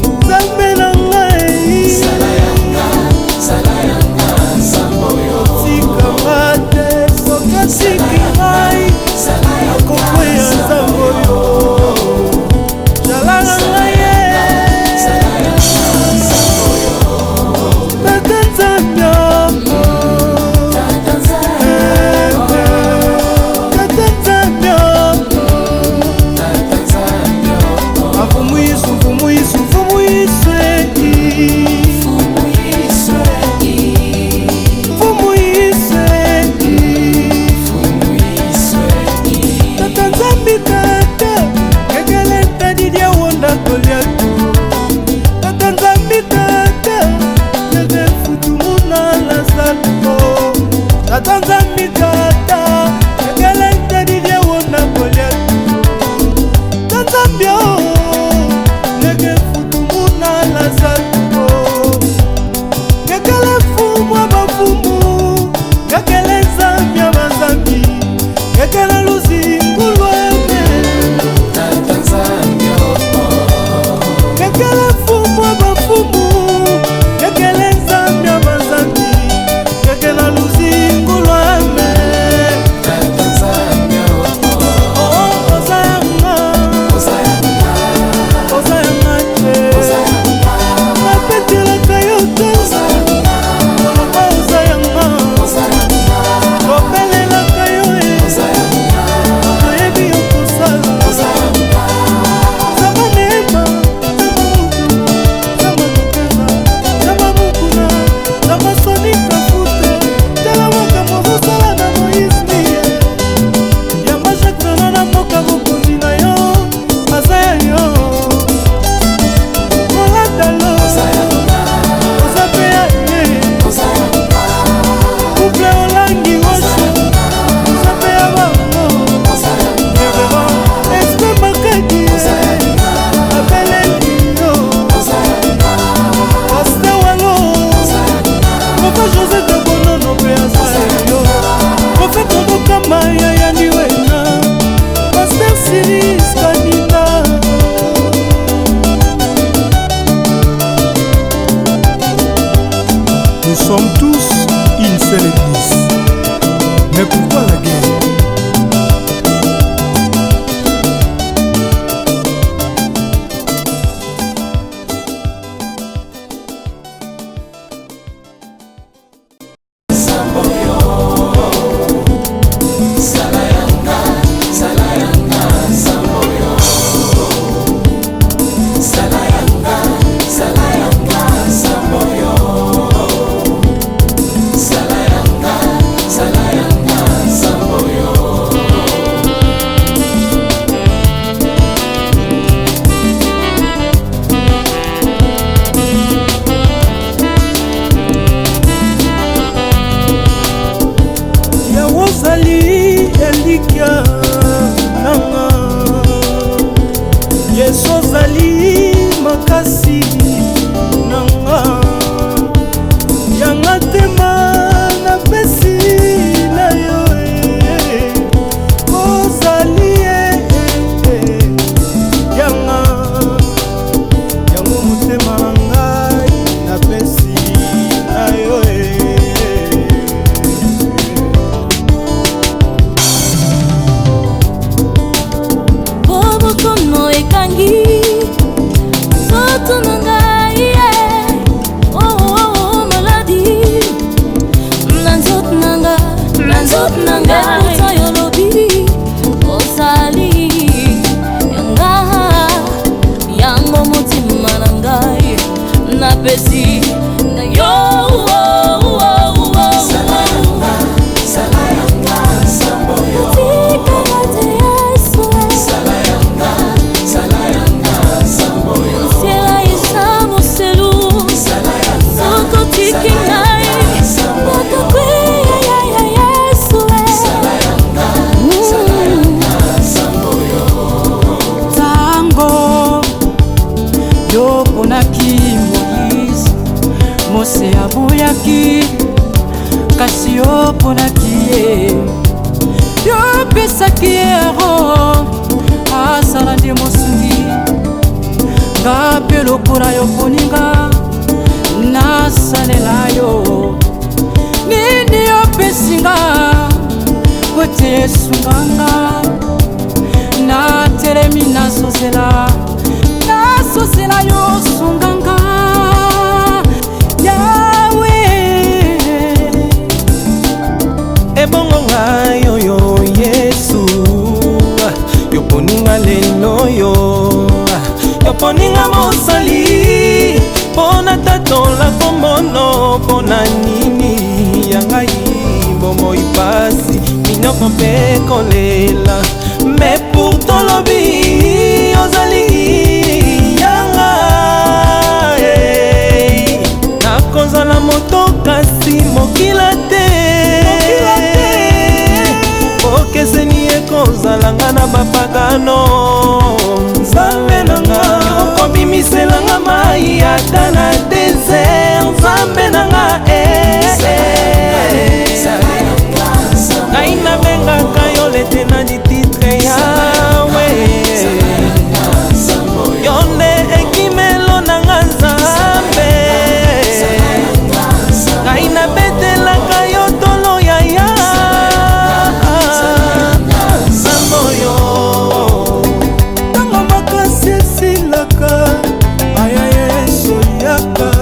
Nzambe na ngai sala yanga Nzambe oyo, tikanga te sokasiki ngai akokweya Nzambe oyo, jalanga ngai ye Tata Nzambe, Tata Nzambe, afumu Yesu, fumu Yesu, fumu Yesu, fumu Yesu, Tata Nzambe, Tata kekele tadidia wonda Goliath, Tata Nzambe, Tata keke futumuna Lazaro, Tata Nzambe, Tata kekele tadidia wonda Goliath, Tata Nzambe nege futumuna Lazaro, kekele fumu abafumu, kekele Nzambe abazambi, kekele luzingulwa Tata Nzambe, kekele fumu abafumu, kekele Nzambe abazambi, kekele luzingulwa Tata Nzambe, ozayanga napetelaka yo te, oloba ozayanga, lobelelaka yo nayebi yo kosala, zamba neema, zamba mokeza, zamba mokuna, zamba sonika fute, tala makambo ozosala na Moïse yamba Jacques na mboka mokonzi na yo aza ya yo. Couple olangi woso, usape ya bango, esprit makaki, abeleli yo, Pasteur Wango, Prophète José de Bonono pe asala yo, Prophète Odokama ya yandiwena, Pasteur Siris Kanina. Nous sommes tous une seule église. Mais pourquoi la guerre? elikya nanga yesu ozali makasi nanga yanga tema napesi na yo ozali yanga yango motema na ngai napesi na yo bobokono ekangi nzoto na ngai maladi na nzoto na ngai ota yolobi ozali yanga yango motima na ngai napesi na yo mose aboyaki kasi oponaki ye yopesaki ero asala nde mosungi nga mpe lokola yoponinga nasalela yo nini yopesinga kote esunganga natelemi nasosela yo sunganga ebongo ngai oyo yesu yoponinga lelo yo yoponinga mosali mpona tatola kombono mpona nini ya ngai bomoi pasi minoko mpe kolela me pourtant lobi ozali yanga nakozala moto kasi mokila te okeseni ekozalanga na bapagano nzambe nanga okobimiselanga mai ata na desert nzambe nanga ngai nabengaka yo lete na dititre yawe yo nde ekimelo nanga nzambe ngai nabetelaka yo tolo yaya ntango makasi esilaka aya yesu yaka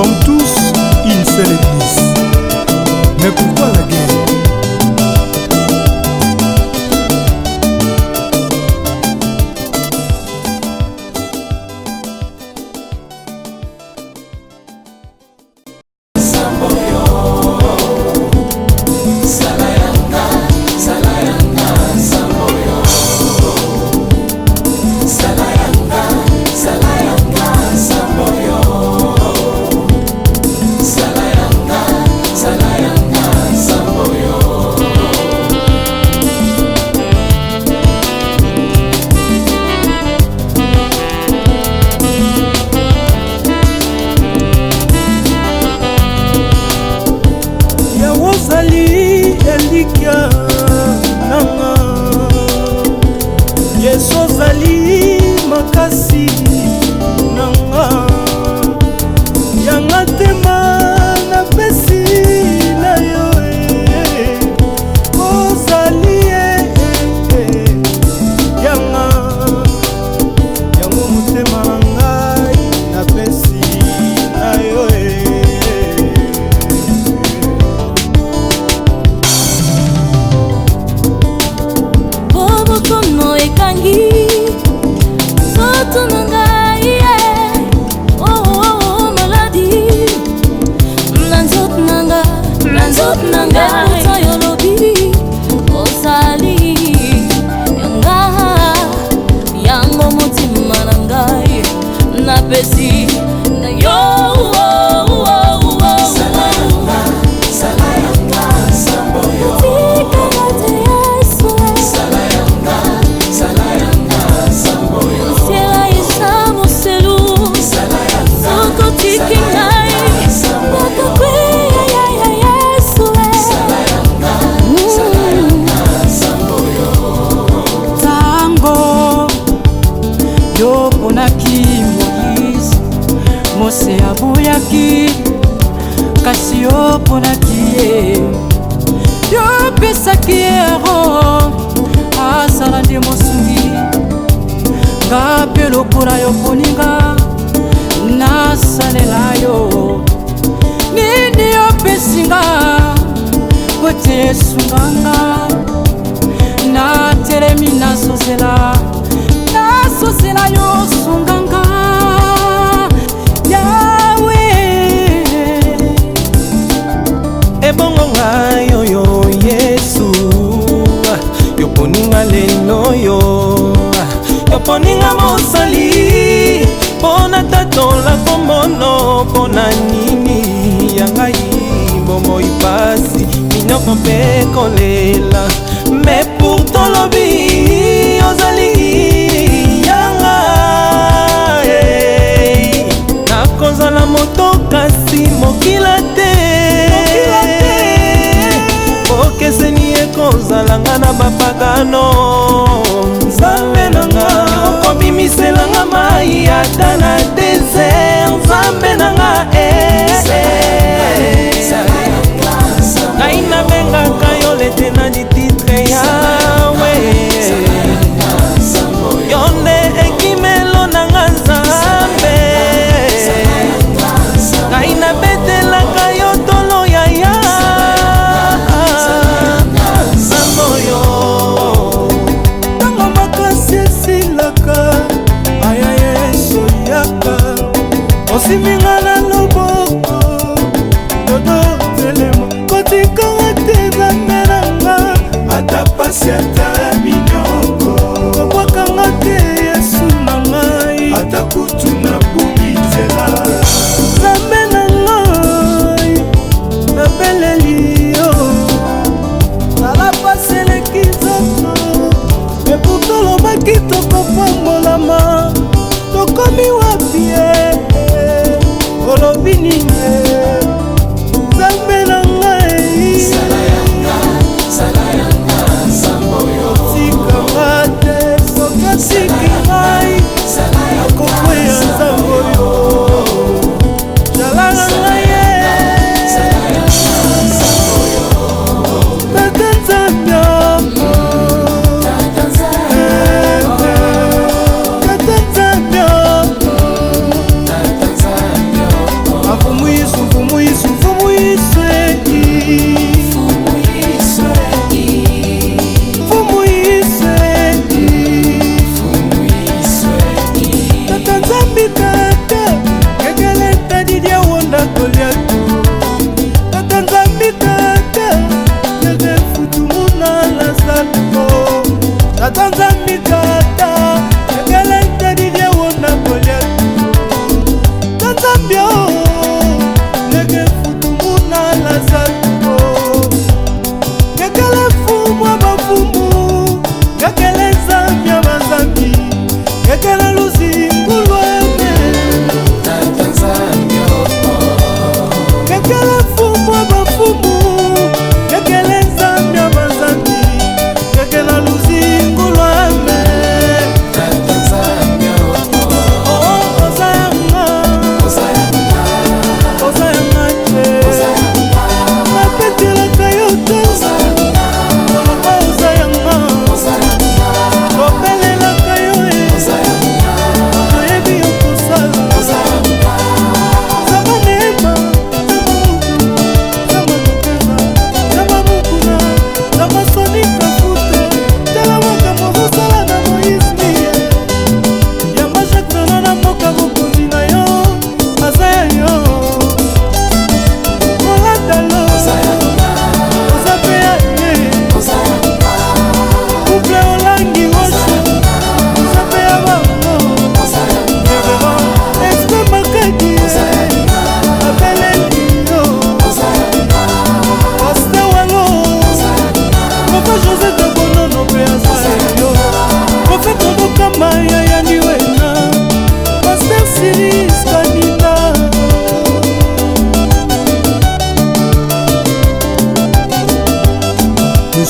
sommes tous une seule église. Mais pourquoi la guerre? Mais pourtant l'obi ozali yanga nakozala moto kasi mokila te okeseni ekozalanga na bapagano nzambe nanga okobimiselanga mai ata na desert nzambe nanga ngai nabengaka yo lete na dititre yawe yo nde ekimelo nanga nzambe ngai nabetelaka yo tolo yaya nzambe oyo ntango makasi esilaka aya yesu yaka osiminga na loboko dodo telemo kotikanga te zanderanga ata pasi ata minoko kokwakanga te yesu na ngai ata kutu na bubi nzela nzambe na ngai nabeleli yo nala pasi eleki nzoto eputolobaki tokopambolama tokomi wapie olobi nini nzambe na ngai otikanga te soki asiki ngai akokwea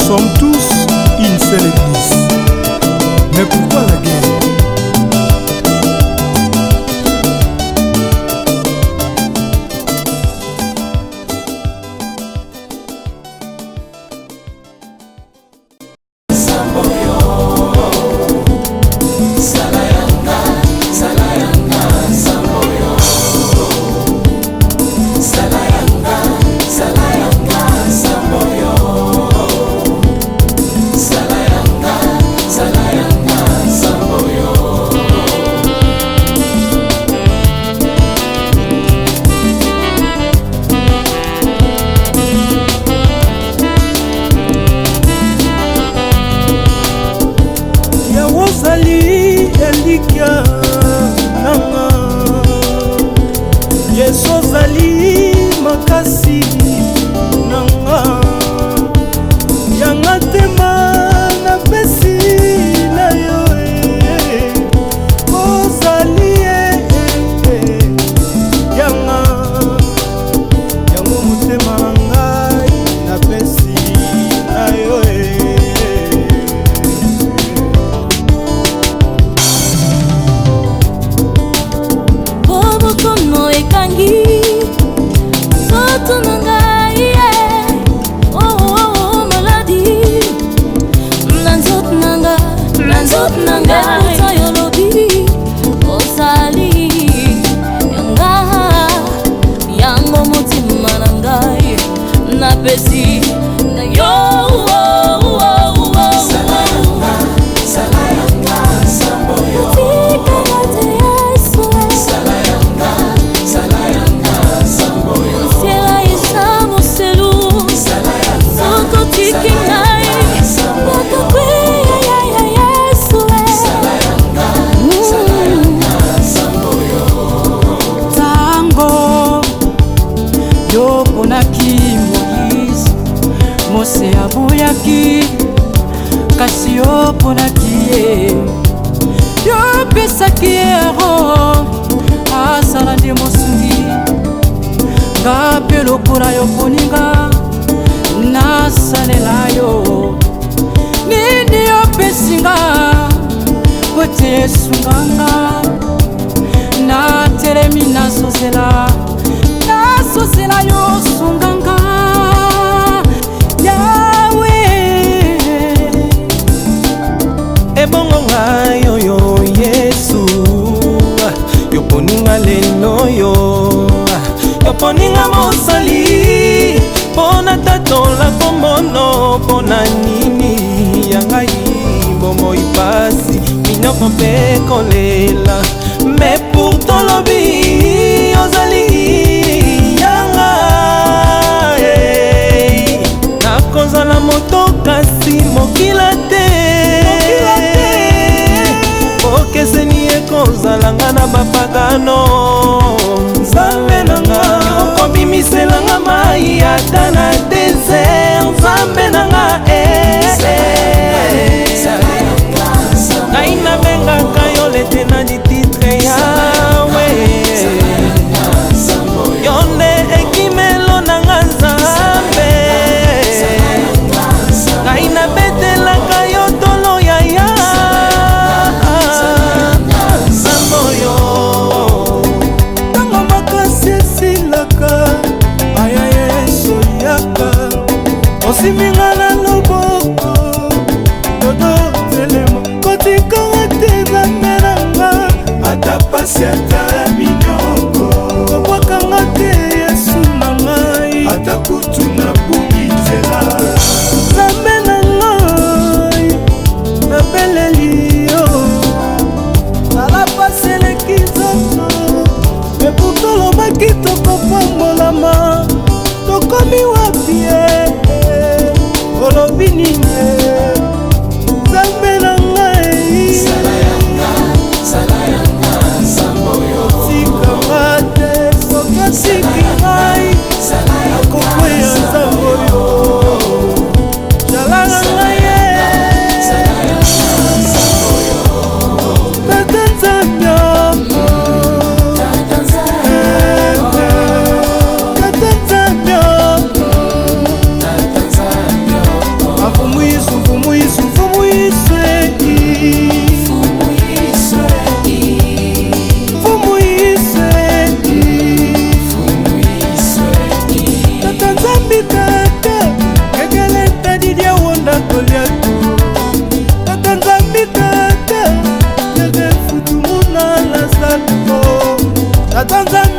sommes tous une seule église. Mais pourquoi la guerre?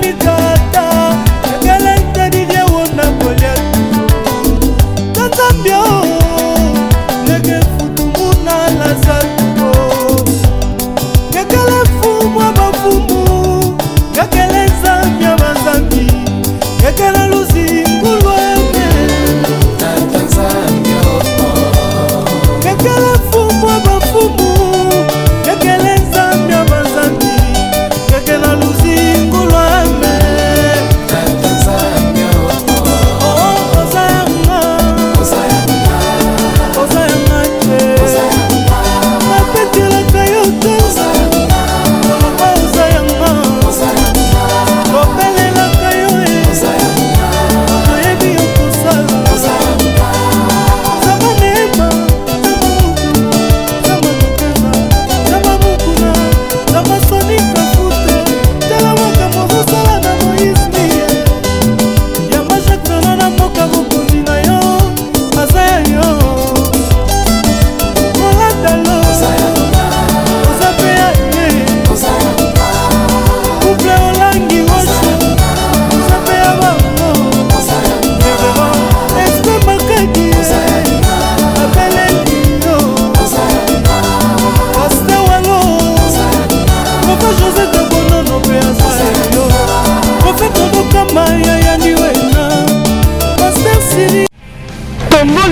mikata ekelente didie wona goliato tanzambio leke futumuna lazato kekele fumu abafumu kekele nzambi abazambi kekele luzingulweme kekele fumu abafumu kekele nzambi abazambi kekele luzingulweme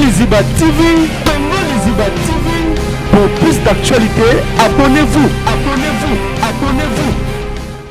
Liziba TV, pour plus d'actualités, abonnez-vous.